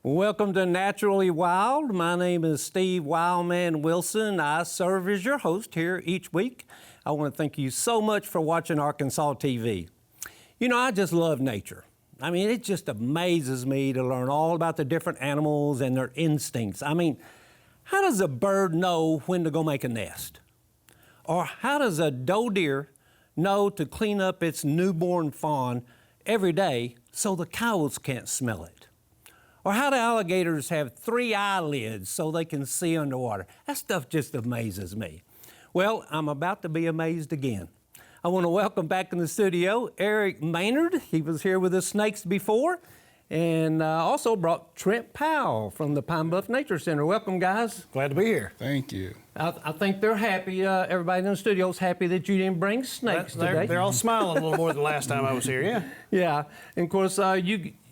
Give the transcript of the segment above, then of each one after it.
Welcome to Naturally Wild. My name is Steve Wildman Wilson. I serve as your host here each week. I want to thank you so much for watching Arkansas TV. You know, I just love nature. I mean, it just amazes me to learn all about the different animals and their instincts. I mean, how does a bird know when to go make a nest? Or how does a doe deer know to clean up its newborn fawn every day so the cows can't smell it? Or how do alligators have 3 eyelids so they can see underwater? That stuff just amazes me. Well, I'm about to be amazed again. I want to welcome back in the studio Eric Maynard. He was here with the snakes before, and also brought Trent Powell from the Pine Bluff Nature Center. Welcome, guys. Glad to be here. Thank you. I think they're happy. Everybody in the studio is happy that you didn't bring snakes today. They're all smiling a little more than last time I was here, yeah. Yeah, and of course,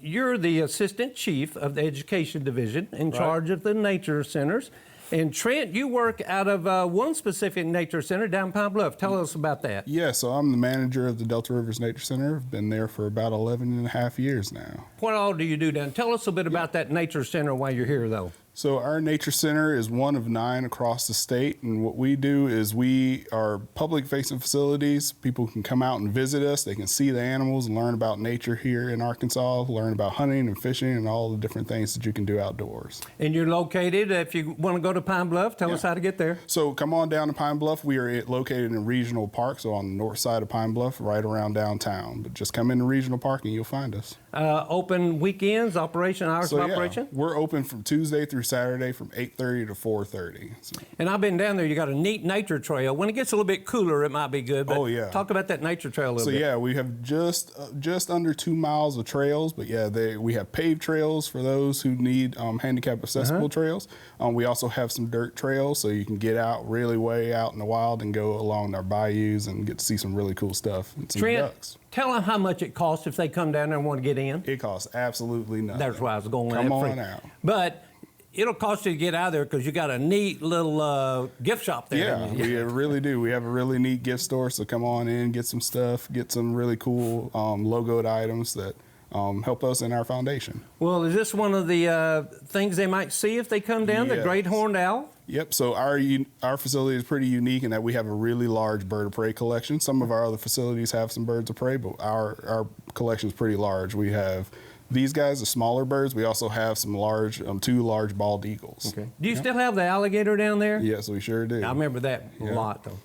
you're the Assistant Chief of the Education Division in charge of the Nature Centers. And Trent, you work out of one specific nature center down Pine Bluff. Tell us about that. Yeah, so I'm the manager of the Delta Rivers Nature Center. I've been there for about 11 and a half years now. What all do you do down? Tell us a bit about that nature center while you're here, though. So our nature center is one of 9 across the state, and what we do is we are public-facing facilities. People can come out and visit us. They can see the animals and learn about nature here in Arkansas, learn about hunting and fishing and all the different things that you can do outdoors. And you're located, if you want to go to Pine Bluff, tell us how to get there. So come on down to Pine Bluff. We are located in Regional Park, so on the north side of Pine Bluff, right around downtown. But just come into Regional Park and you'll find us. Open weekends, hours of operation? We're open from Tuesday through Saturday from 8:30 to 4:30. So. And I've been down there. You got a neat nature trail. When it gets a little bit cooler, it might be good. But talk about that nature trail a little bit. So yeah, we have just under 2 miles of trails, but yeah, we have paved trails for those who need handicap accessible trails. We also have some dirt trails, so you can get out really way out in the wild and go along our bayous and get to see some really cool stuff and some ducks. Tell them how much it costs if they come down there and want to get in. It costs absolutely nothing. That's why I was going. Come on out. But it'll cost you to get out of there because you got a neat little gift shop there. Yeah, we really do. We have a really neat gift store, so come on in, get some stuff, get some really cool logoed items that help us in our foundation. Well, is this one of the things they might see if they come down, the great horned owl? Yep, so our facility is pretty unique in that we have a really large bird of prey collection. Some of our other facilities have some birds of prey, but our collection is pretty large. We have these guys, the smaller birds. We also have some large, 2 large bald eagles. Okay. Do you still have the alligator down there? Yes, we sure do. I remember that a lot, though.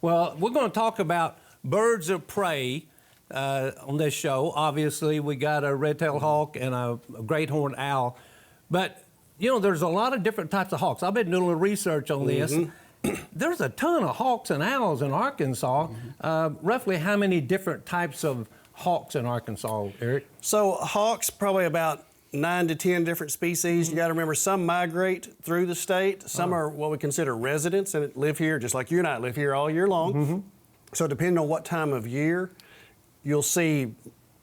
Well, we're going to talk about birds of prey on this show. Obviously, we got a red-tailed hawk and a great horned owl. But, you know, there's a lot of different types of hawks. I've been doing a little research on this. There's a ton of hawks and owls in Arkansas. Roughly how many different types of hawks in Arkansas, Eric? So hawks, probably about 9 to 10 different species. You got to remember, some migrate through the state. Some are what we consider residents and live here, just like you and I live here all year long. So depending on what time of year, you'll see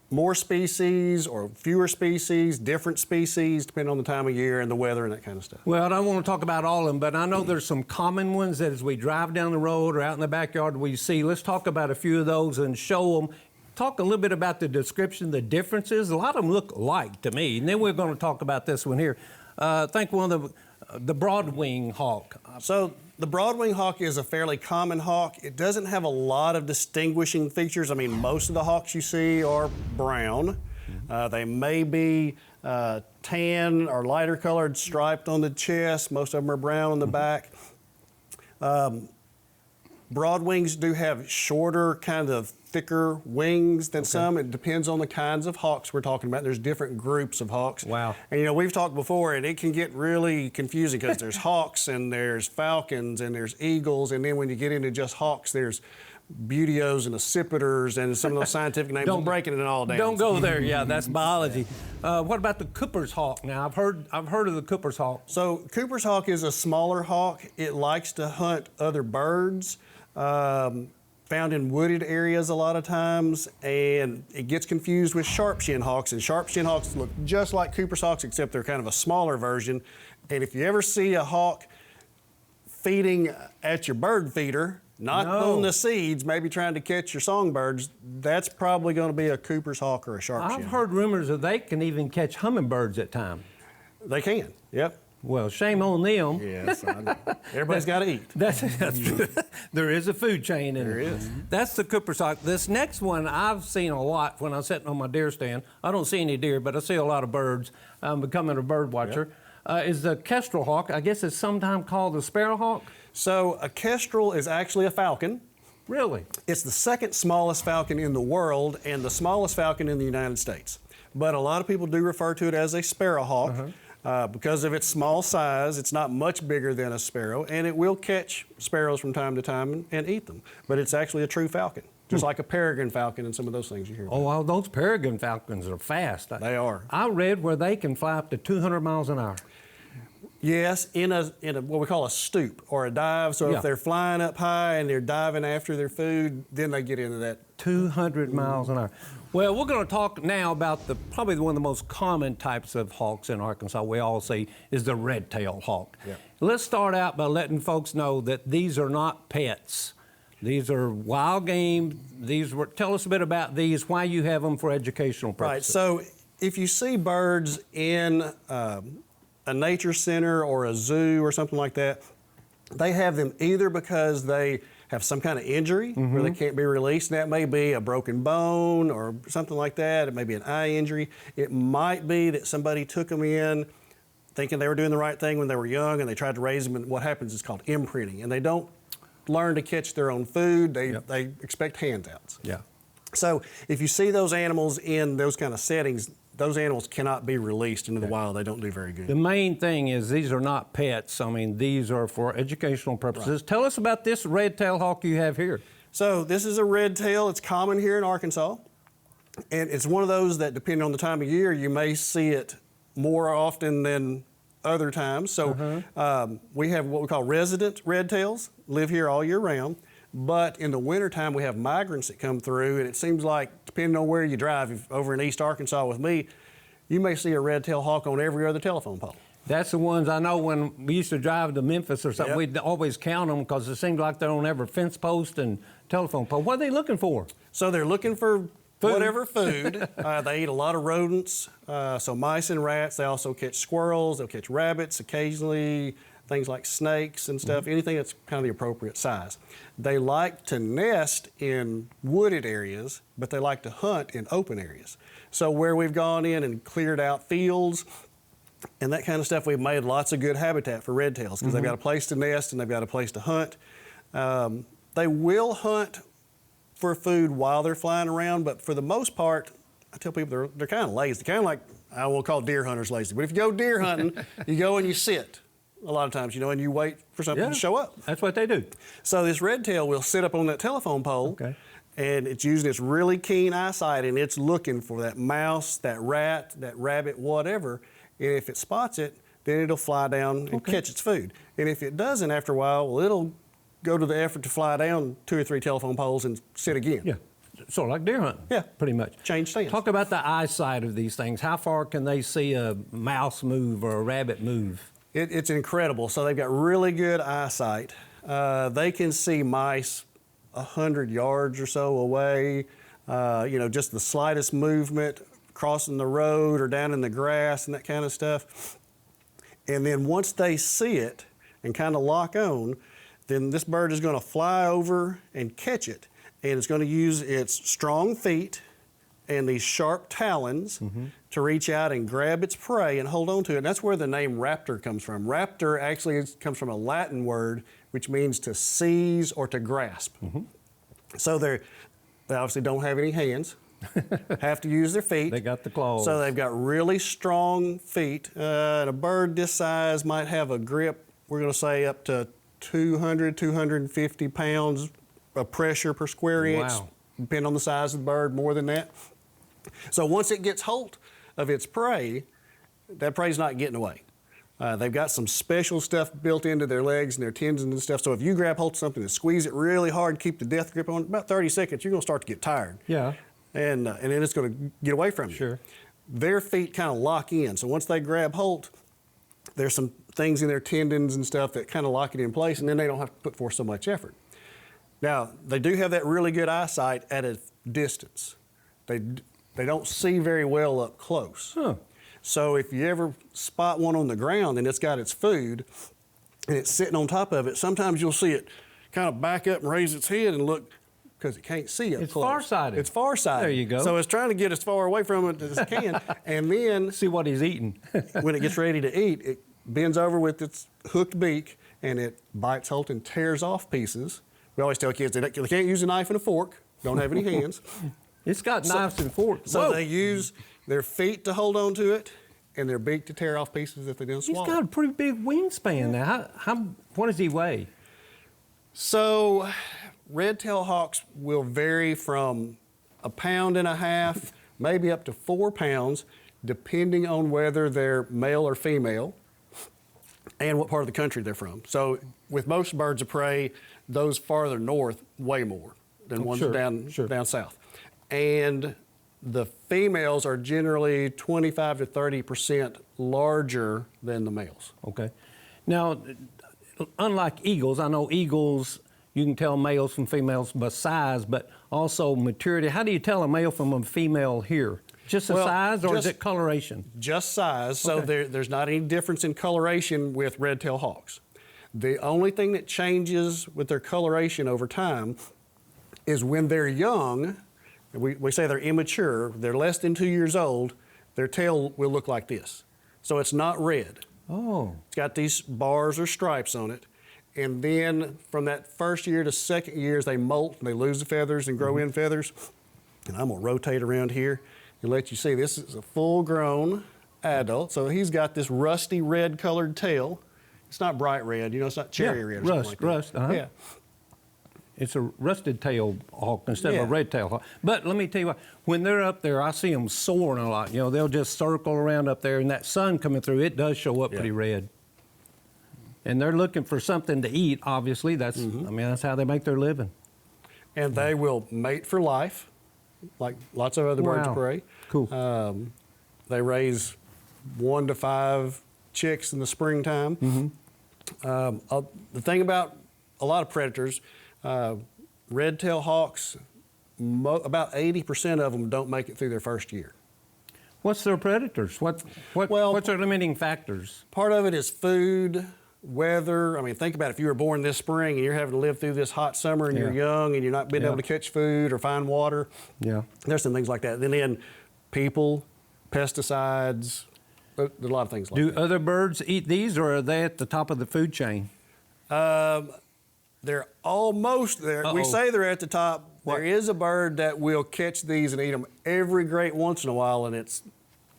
more species or fewer species, different species, depending on the time of year and the weather and that kind of stuff. Well, I don't want to talk about all of them, but I know there's some common ones that as we drive down the road or out in the backyard we see. Let's talk about a few of those and show them. Talk a little bit about the description, the differences. A lot of them look alike to me. And then we're going to talk about this one here. I think one of the broadwing hawk. So the broadwing hawk is a fairly common hawk. It doesn't have a lot of distinguishing features. I mean, most of the hawks you see are brown. They may be tan or lighter colored, striped on the chest. Most of them are brown on the back. Broadwings do have shorter, kind of thicker wings than some. It depends on the kinds of hawks we're talking about. There's different groups of hawks. Wow. And you know, we've talked before, and it can get really confusing because there's hawks and there's falcons and there's eagles, and then when you get into just hawks, there's buteos and accipiters and some of those scientific names. I'm breaking it all down. Don't go there. Yeah, that's biology. What about the Cooper's hawk? Now, I've heard of the Cooper's hawk. So Cooper's hawk is a smaller hawk. It likes to hunt other birds. Found in wooded areas a lot of times, and it gets confused with sharp-shinned hawks, and sharp-shinned hawks look just like Cooper's hawks, except they're kind of a smaller version. And if you ever see a hawk feeding at your bird feeder, not on the seeds, maybe trying to catch your songbirds, that's probably going to be a Cooper's hawk or a sharp-shinned. I've heard rumors that they can even catch hummingbirds at times. They can, yep. Well, shame on them. Yes, I know. Everybody's got to eat. That's true. There is a food chain in There it. is. That's the Cooper's hawk. This next one I've seen a lot when I'm sitting on my deer stand. I don't see any deer, but I see a lot of birds. I'm becoming a bird watcher. Is the kestrel hawk. I guess it's sometimes called the sparrowhawk. So a kestrel is actually a falcon. Really? It's the second smallest falcon in the world and the smallest falcon in the United States. But a lot of people do refer to it as a sparrowhawk. Because of its small size, it's not much bigger than a sparrow, and it will catch sparrows from time to time and eat them. But it's actually a true falcon, just like a peregrine falcon and some of those things you hear about. Oh, well, those peregrine falcons are fast. They are. I read where they can fly up to 200 miles an hour. Yes, in a what we call a stoop or a dive. So Yeah. if they're flying up high and they're diving after their food, then they get into that. 200 miles an hour. Well, we're going to talk now about probably one of the most common types of hawks in Arkansas we all see is the red-tailed hawk. Yeah. Let's start out by letting folks know that these are not pets. These are wild game. Tell us a bit about these, why you have them for educational Right. purposes. So if you see birds in a nature center or a zoo or something like that, they have them either because they have some kind of injury where they can't be released. And that may be a broken bone or something like that. It may be an eye injury. It might be that somebody took them in thinking they were doing the right thing when they were young and they tried to raise them. And what happens is called imprinting. And they don't learn to catch their own food. They expect handouts. Yeah. So if you see those animals in those kind of settings, those animals cannot be released into the wild. They don't do very good. The main thing is these are not pets. I mean, these are for educational purposes. Right. Tell us about this red-tailed hawk you have here. So this is a red tail. It's common here in Arkansas. And it's one of those that, depending on the time of year, you may see it more often than other times. So we have what we call resident red tails, live here all year round. But in the wintertime, we have migrants that come through, and it seems like, depending on where you drive, if over in East Arkansas with me, you may see a red-tailed hawk on every other telephone pole. That's the ones I know when we used to drive to Memphis or something, Yep. we'd always count them because it seemed like they're on every fence post and telephone pole. What are they looking for? So they're looking for whatever food. They eat a lot of rodents, so mice and rats. They also catch squirrels. They'll catch rabbits occasionally, things like snakes and stuff, anything that's kind of the appropriate size. They like to nest in wooded areas, but they like to hunt in open areas. So where we've gone in and cleared out fields and that kind of stuff, we've made lots of good habitat for red tails because they've got a place to nest and they've got a place to hunt. They will hunt for food while they're flying around, but for the most part, I tell people they're kind of lazy. Kind of like, I won't call deer hunters lazy, but if you go deer hunting, you go and you sit a lot of times, and you wait for something to show up. That's what they do. So this red tail will sit up on that telephone pole, and it's using its really keen eyesight, and it's looking for that mouse, that rat, that rabbit, whatever. And if it spots it, then it'll fly down and catch its food. And if it doesn't, after a while, well, it'll go to the effort to fly down 2 or 3 telephone poles and sit again. Yeah, sort of like deer hunting. Yeah. Pretty much. Change stance. Talk about the eyesight of these things. How far can they see a mouse move or a rabbit move? It's incredible. So they've got really good eyesight. They can see mice 100 yards or so away. Just the slightest movement, crossing the road or down in the grass and that kind of stuff. And then once they see it and kind of lock on, then this bird is going to fly over and catch it. And it's going to use its strong feet and these sharp talons to reach out and grab its prey and hold on to it. And that's where the name raptor comes from. Raptor actually comes from a Latin word which means to seize or to grasp. So they obviously don't have any hands, have to use their feet. They got the claws. So they've got really strong feet. And a bird this size might have a grip, we're going to say up to 200, 250 pounds of pressure per square inch, depending on the size of the bird, more than that. So once it gets hold of its prey, that prey's not getting away. They've got some special stuff built into their legs and their tendons and stuff. So if you grab hold of something and squeeze it really hard, keep the death grip on, about 30 seconds, you're going to start to get tired. Yeah. And then it's going to get away from you. Sure. Their feet kind of lock in. So once they grab hold, there's some things in their tendons and stuff that kind of lock it in place, and then they don't have to put forth so much effort. Now, they do have that really good eyesight at a distance. They don't see very well up close. So if you ever spot one on the ground and it's got its food and it's sitting on top of it, sometimes you'll see it kind of back up and raise its head and look, because it can't see it. It's farsighted. It's farsighted. There you go. So it's trying to get as far away from it as it can. And then See what he's eating. when it gets ready to eat, it bends over with its hooked beak and it bites hold and tears off pieces. We always tell kids they can't use a knife and a fork, don't have any hands. It's got knives and forks. So Whoa. they use their feet to hold on to it and their beak to tear off pieces if they don't He's swallow. got a pretty big wingspan now. What does he weigh? So red-tailed hawks will vary from 1.5 pounds, maybe up to 4 pounds, depending on whether they're male or female and what part of the country they're from. So with most birds of prey, those farther north weigh more than ones down south. And the females are generally 25 to 30% larger than the males. Okay. Now, unlike eagles, I know eagles, you can tell males from females by size, but also maturity. How do you tell a male from a female here? Just the size, or is it coloration? Just size. So there's not any difference in coloration with red-tailed hawks. The only thing that changes with their coloration over time is when they're young, we say they're immature, they're less than 2 years old, their tail will look like this. So it's not red. Oh. It's got these bars or stripes on it. And then from that first year to second years, they molt and they lose the feathers and grow in feathers. And I'm gonna rotate around here and let you see this is a full-grown adult. So he's got this rusty red colored tail. It's not bright red, it's not cherry red or something like that. Rust, uh-huh. Yeah. It's a rusted tail hawk instead of a Yeah. red tail hawk. But let me tell you what, when they're up there, I see them soaring a lot. They'll just circle around up there, and that sun coming through, it does show up pretty red. And they're looking for something to eat, obviously. That's how they make their living. And they will mate for life, like lots of other birds of Wow. prey. Cool. They raise 1 to 5 chicks in the springtime. The thing about a lot of predators, red-tailed hawks, about 80% of them don't make it through their first year. What's their predators? What's their limiting factors? Part of it is food, weather. I mean, think about it. If you were born this spring and you're having to live through this hot summer and you're young and you're not being able to catch food or find water, there's some things like that. Then people, pesticides, there's a lot of things like that. Do other birds eat these, or are they at the top of the food chain? They're almost there. We say they're at the top. What? There is a bird that will catch these and eat them every great once in a while, and it's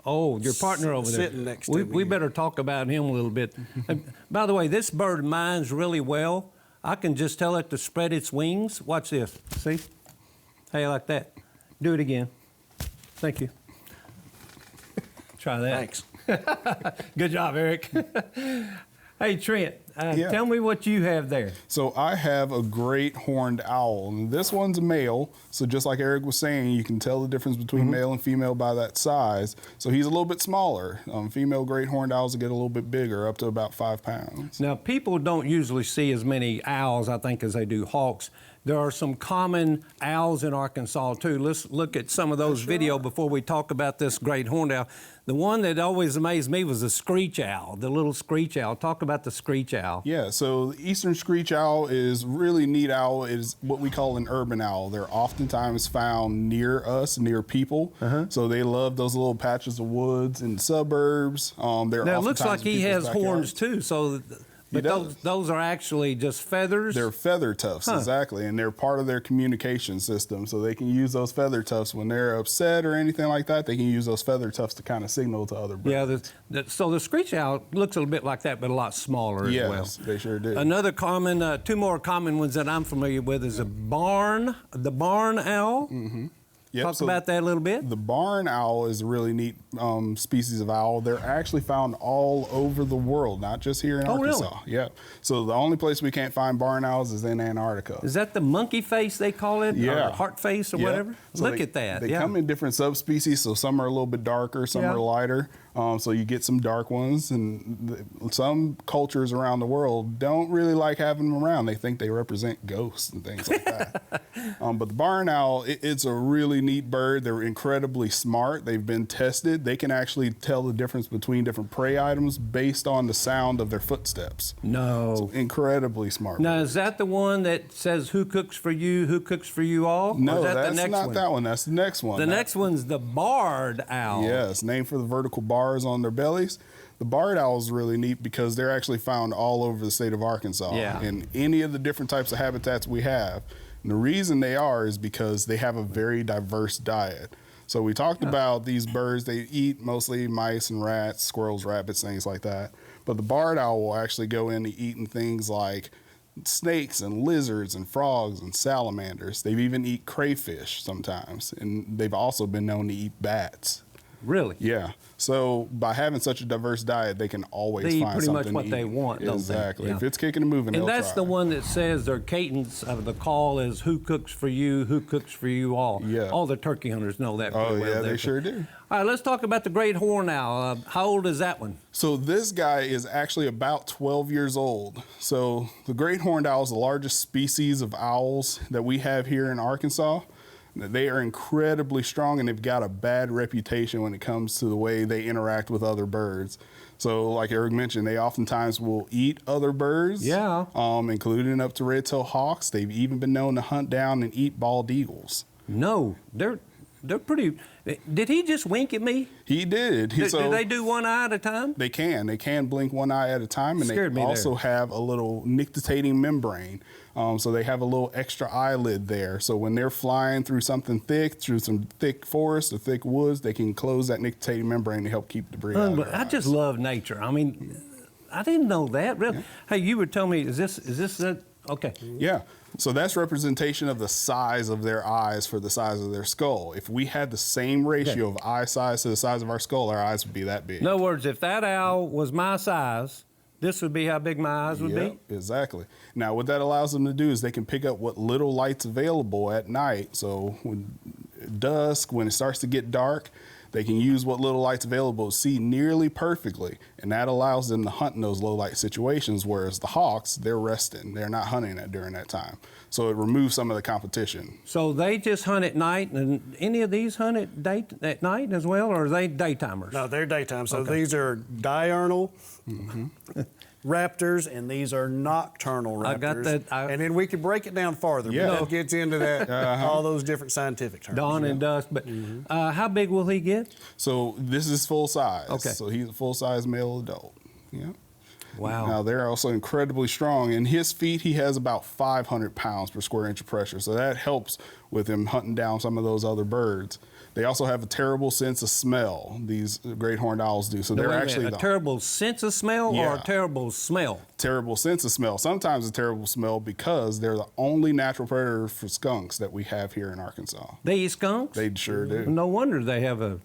your partner over there. sitting next to we, me. we better talk about him a little bit. By the way, this bird minds really well. I can just tell it to spread its wings. Watch this. See? Hey, like that. Do it again. Thank you. Try that. Thanks. Good job, Eric. Hey, Trent, tell me what you have there. So I have a great horned owl, and this one's a male. So just like Eric was saying, you can tell the difference between male and female by that size. So he's a little bit smaller. Female great horned owls get a little bit bigger, up to about 5 pounds. Now, people don't usually see as many owls, I think, as they do hawks. There are some common owls in Arkansas, too. Let's look at some of those video before we talk about this great horned owl. The one that always amazed me was the screech owl, the little screech owl. Talk about the screech owl. Yeah, so the eastern screech owl is really neat owl. It is what we call an urban owl. They're oftentimes found near us, near people. So they love those little patches of woods in suburbs. Now, it looks like he has horns, too. But those are actually just feathers? They're feather tufts, exactly, and they're part of their communication system. So they can use those feather tufts when they're upset or anything like that. They can use those feather tufts to kind of signal to other birds. Yeah, so the screech owl looks a little bit like that, but a lot smaller as well. Yes, they sure do. Another common, two more common ones that I'm familiar with is the barn owl. Yep, Talk about that a little bit. The barn owl is a really neat species of owl. They're actually found all over the world, not just here in Arkansas. Really? Yeah. So the only place we can't find barn owls is in Antarctica. Is that the monkey face they call it? Yeah. Or heart face or whatever? So Look at that. They come in different subspecies, so some are a little bit darker, some are lighter. So you get some dark ones, and some cultures around the world don't really like having them around. They think they represent ghosts and things like that. But the barn owl, it's a really neat bird. They're incredibly smart. They've been tested. They can actually tell the difference between different prey items based on the sound of their footsteps. No. So incredibly smart. Now, bird. is that the one that says who cooks for you, who cooks for you all? Or No, is that that's the next not one? that one. That's the next one. The next one's the barred owl. Yes, named for the vertical bars on their bellies. The barred owl is really neat because they're actually found all over the state of Arkansas Yeah. in any of the different types of habitats we have. And the reason they are is because they have a very diverse diet. So we talked about these birds, they eat mostly mice and rats, squirrels, rabbits, things like that. But the barred owl will actually go into eating things like snakes and lizards and frogs and salamanders. They even eat crayfish sometimes, and they've also been known to eat bats. Really? Yeah. So by having such a diverse diet, they can always They eat find pretty much something what to they eat. want, don't they? Exactly. Yeah. If it's kicking and moving, And they'll that's try. the one that says their cadence of the call is who cooks for you, who cooks for you all. Yeah. All the turkey hunters know that pretty Oh, well. yeah, there. they sure do. All right, let's talk about the great horned owl. How old is that one? So this guy is actually about 12 years old. So the great horned owl is the largest species of owls that we have here in Arkansas. They are incredibly strong, and they've got a bad reputation when it comes to the way they interact with other birds. So like Eric mentioned, they oftentimes will eat other birds, Yeah. including up to red-tailed hawks. They've even been known to hunt down and eat bald eagles. No, they're pretty. Did he just wink at me? He did. Do they do one eye at a time? They can. They can blink one eye at a time, and Scared they me also there. have a little nictitating membrane. So they have a little extra eyelid there. So when they're flying through something thick, through some thick forest or thick woods, they can close that nictitating membrane to help keep debris out of their I just eyes. love nature. I mean, I didn't know that. Really? Hey, you were telling me, is this it? Okay. Yeah. So that's representation of the size of their eyes for the size of their skull. If we had the same ratio of eye size to the size of our skull, our eyes would be that big. In other words, if that owl was my size, this would be how big my eyes would Yep, exactly. Now, what that allows them to do is they can pick up what little light's available at night. So when dusk, when it starts to get dark, they can use what little light's available to see nearly perfectly, and that allows them to hunt in those low light situations, whereas the hawks, they're resting. They're not hunting during that time. So it removes some of the competition. So they just hunt at night, and any of these hunt at night as well, or are they daytimers? No, they're daytime. So these are diurnal raptors, and these are nocturnal raptors. I got that. And then we could break it down farther. Yeah. But that gets into that all those different scientific terms. Dawn and dusk. But how big will he get? So this is full size. Okay. So he's a full size male adult. Yeah. Wow. Now they're also incredibly strong. In his feet, he has about 500 pounds per square inch of pressure. So that helps with him hunting down some of those other birds. They also have a terrible sense of smell. These great horned owls do. So Wait they're a minute, actually a terrible sense of smell or Yeah. a terrible smell? terrible sense of smell. Sometimes a terrible smell because they're the only natural predator for skunks that we have here in Arkansas. They eat skunks? They sure do. No wonder they have a.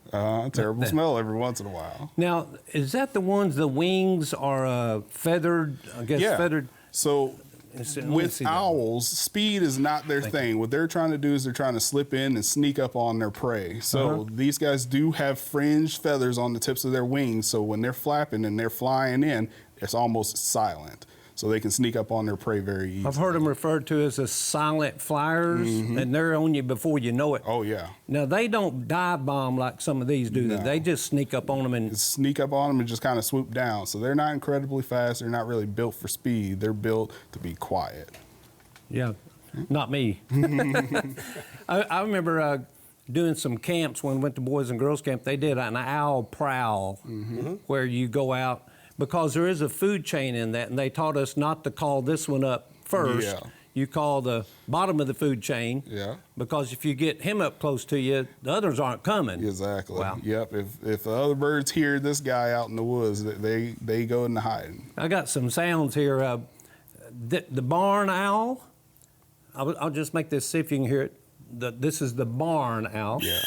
Terrible smell every once in a while. Now, is that the ones the wings are feathered? I guess Yeah. feathered. So Let me with see that. owls, speed is not their thing. What they're trying to do is they're trying to slip in and sneak up on their prey. So these guys do have fringed feathers on the tips of their wings. So when they're flapping and they're flying in, it's almost silent. So they can sneak up on their prey very easily. I've heard them referred to as the silent flyers, and they're on you before you know it. Oh, yeah. Now, they don't dive bomb like some of these do. No. They just sneak up on them and. Sneak up on them and just kind of swoop down. So they're not incredibly fast. They're not really built for speed. They're built to be quiet. Yeah, not me. I remember doing some camps when we went to Boys and Girls Camp. They did an owl prowl where you go out because there is a food chain in that, and they taught us not to call this one up first. Yeah. You call the bottom of the food chain. Yeah. Because if you get him up close to you, the others aren't coming. Exactly. Wow. Yep. If the other birds hear this guy out in the woods, they go into hiding. I got some sounds here. The barn owl. I'll just make this, see if you can hear it. This is the barn owl. Yeah.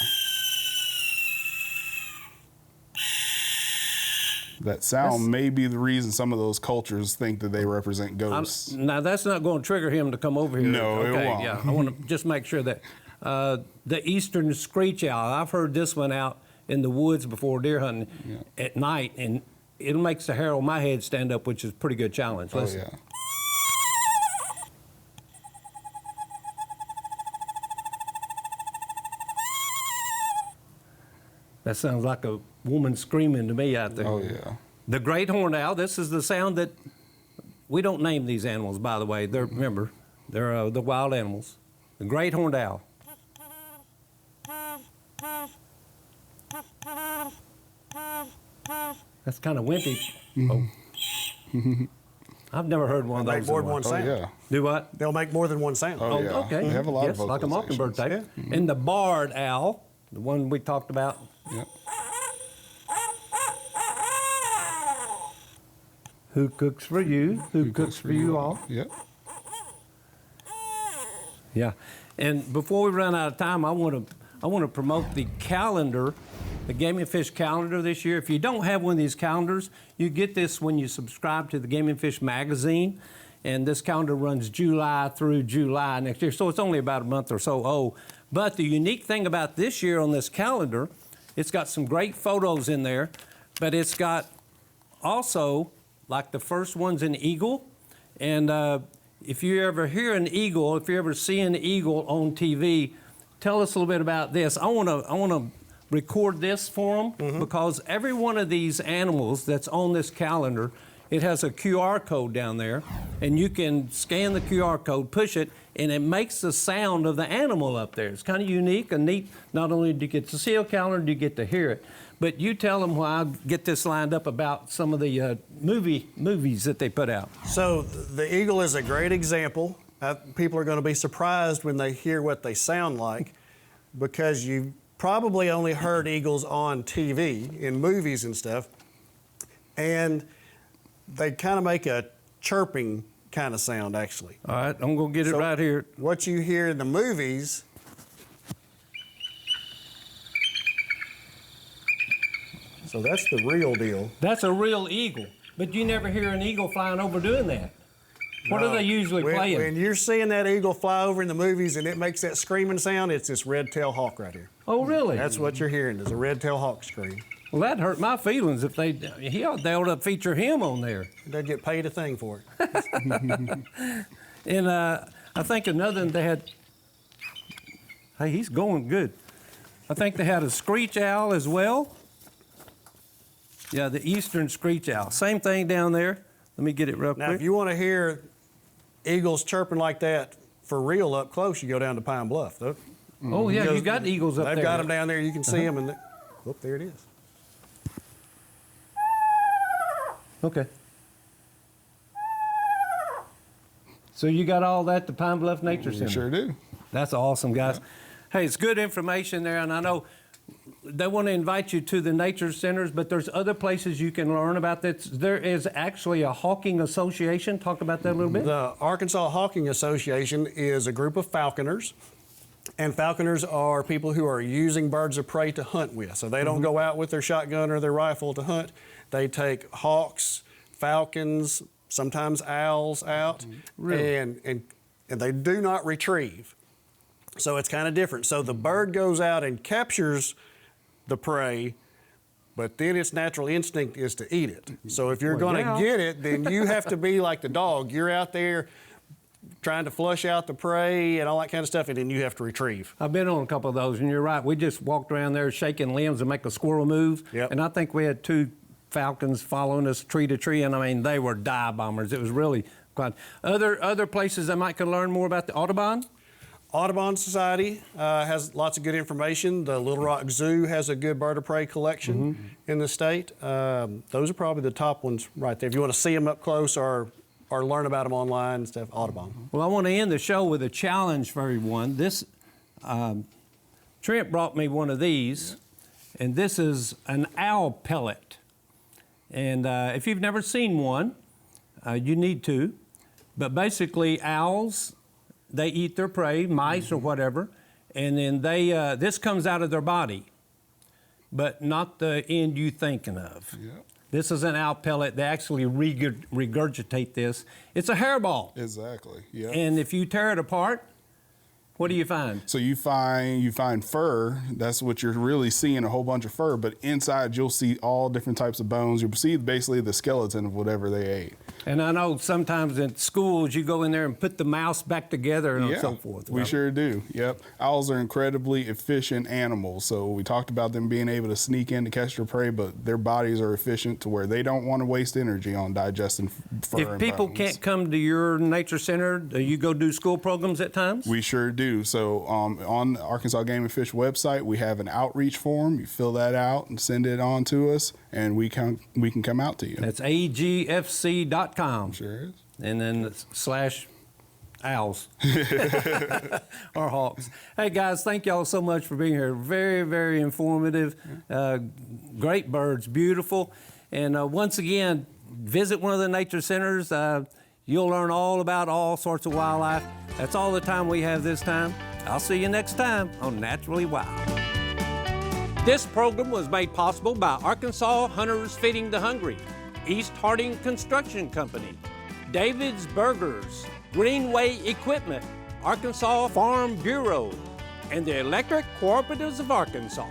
That sound may be the reason some of those cultures think that they represent ghosts. Now, that's not going to trigger him to come over here. No, it okay, won't. Yeah, I want to just make sure that the eastern screech owl, I've heard this one out in the woods before deer hunting at night, and it makes the hair on my head stand up, which is a pretty good challenge. Oh, Listen. yeah. That sounds like a woman screaming to me out there. Oh, yeah. The great horned owl, this is the sound that, we don't name these animals, by the way. Remember, they're the wild animals. The great horned owl. That's kind of wimpy. Oh. I've never heard one of They those. make more in than a one while. sound. Yeah. Do what? They'll make more than one sound. Oh, yeah. Okay. They have a lot yes, of like a mockingbird type. vocalizations. And the barred owl, the one we talked about. Yep. Who cooks for you? Who cooks for you all? Yep. Yeah. And before we run out of time, I want to promote the calendar, the Game and Fish calendar this year. If you don't have one of these calendars, you get this when you subscribe to the Game and Fish magazine. And this calendar runs July through July next year. So it's only about a month or so old. But the unique thing about this year on this calendar, it's got some great photos in there, but it's got also, like the first one's an eagle. And if you ever hear an eagle, if you ever see an eagle on TV, tell us a little bit about this. I want to record this for them because every one of these animals that's on this calendar, it has a QR code down there, and you can scan the QR code, push it, and it makes the sound of the animal up there. It's kind of unique and neat. Not only do you get to see a calendar, do you get to hear it. But you tell them while I get this lined up about some of the movies that they put out. So the eagle is a great example. People are going to be surprised when they hear what they sound like because you probably only heard eagles on TV in movies and stuff. And they kind of make a chirping kind of sound, actually. All right, I'm going to get it right here. What you hear in the movies, so that's the real deal. That's a real eagle, but you never hear an eagle flying over doing that. What are they usually playing? When you're seeing that eagle fly over in the movies and it makes that screaming sound, it's this red-tailed hawk right here. Oh, really? That's what you're hearing, is a red-tailed hawk scream. Well, that hurt my feelings if they ought to feature him on there. They'd get paid a thing for it. And I think another one they had, hey, he's going good. I think they had a screech owl as well. Yeah, the eastern screech owl. Same thing down there. Let me get it real quick. Now, if you want to hear eagles chirping like that for real up close, you go down to Pine Bluff. Oh, yeah, you got eagles up there. They've got them down there. You can see them. And oh, there it is. Okay. So you got all that, the Pine Bluff Nature Center? We sure do. That's awesome, guys. Hey, it's good information there, and I know they want to invite you to the nature centers, but there's other places you can learn about that. There is actually a hawking association. Talk about that a little bit. The Arkansas Hawking Association is a group of falconers, and falconers are people who are using birds of prey to hunt with. So they don't go out with their shotgun or their rifle to hunt. They take hawks, falcons, sometimes owls out, Really? and they do not retrieve. So it's kind of different. So the bird goes out and captures the prey, but then its natural instinct is to eat it. So if you're Well, going to yeah. get it, then you have to be like the dog. You're out there trying to flush out the prey and all that kind of stuff, and then you have to retrieve. I've been on a couple of those, and you're right. We just walked around there shaking limbs and make a squirrel move. Yep. And I think we had 2 falcons following us tree to tree, and I mean, they were dive bombers. It was really fun. Other places I might could learn more about the Audubon? Audubon Society has lots of good information. The Little Rock Zoo has a good bird of prey collection in the state. Those are probably the top ones right there. If you want to see them up close or learn about them online and stuff, Audubon. Well, I want to end the show with a challenge for everyone. This, Trent brought me one of these, and this is an owl pellet. And if you've never seen one, you need to. But basically, owls, they eat their prey, mice or whatever, and then they this comes out of their body, but not the end you thinking of. Yep. This is an owl pellet. They actually regurgitate this. It's a hairball. Exactly. Yeah. And if you tear it apart, What do you find? So you find fur. That's what you're really seeing, a whole bunch of fur. But inside, you'll see all different types of bones. You'll see basically the skeleton of whatever they ate. And I know sometimes in schools you go in there and put the mouse back together and so forth. We sure do. Yep. Owls are incredibly efficient animals. So we talked about them being able to sneak in to catch their prey, but their bodies are efficient to where they don't want to waste energy on digesting fur and If people bones. can't come to your nature center, do you go do school programs at times? We sure do. So on the Arkansas Game and Fish website, we have an outreach form. You fill that out and send it on to us, and we can come out to you. That's agfc.com. Sure is. And then / owls or hawks. Hey guys, thank y'all so much for being here. Very, very informative. Great birds, beautiful. And once again, visit one of the nature centers. You'll learn all about all sorts of wildlife. That's all the time we have this time. I'll see you next time on Naturally Wild. This program was made possible by Arkansas Hunters Feeding the Hungry, East Harding Construction Company, David's Burgers, Greenway Equipment, Arkansas Farm Bureau, and the Electric Cooperatives of Arkansas.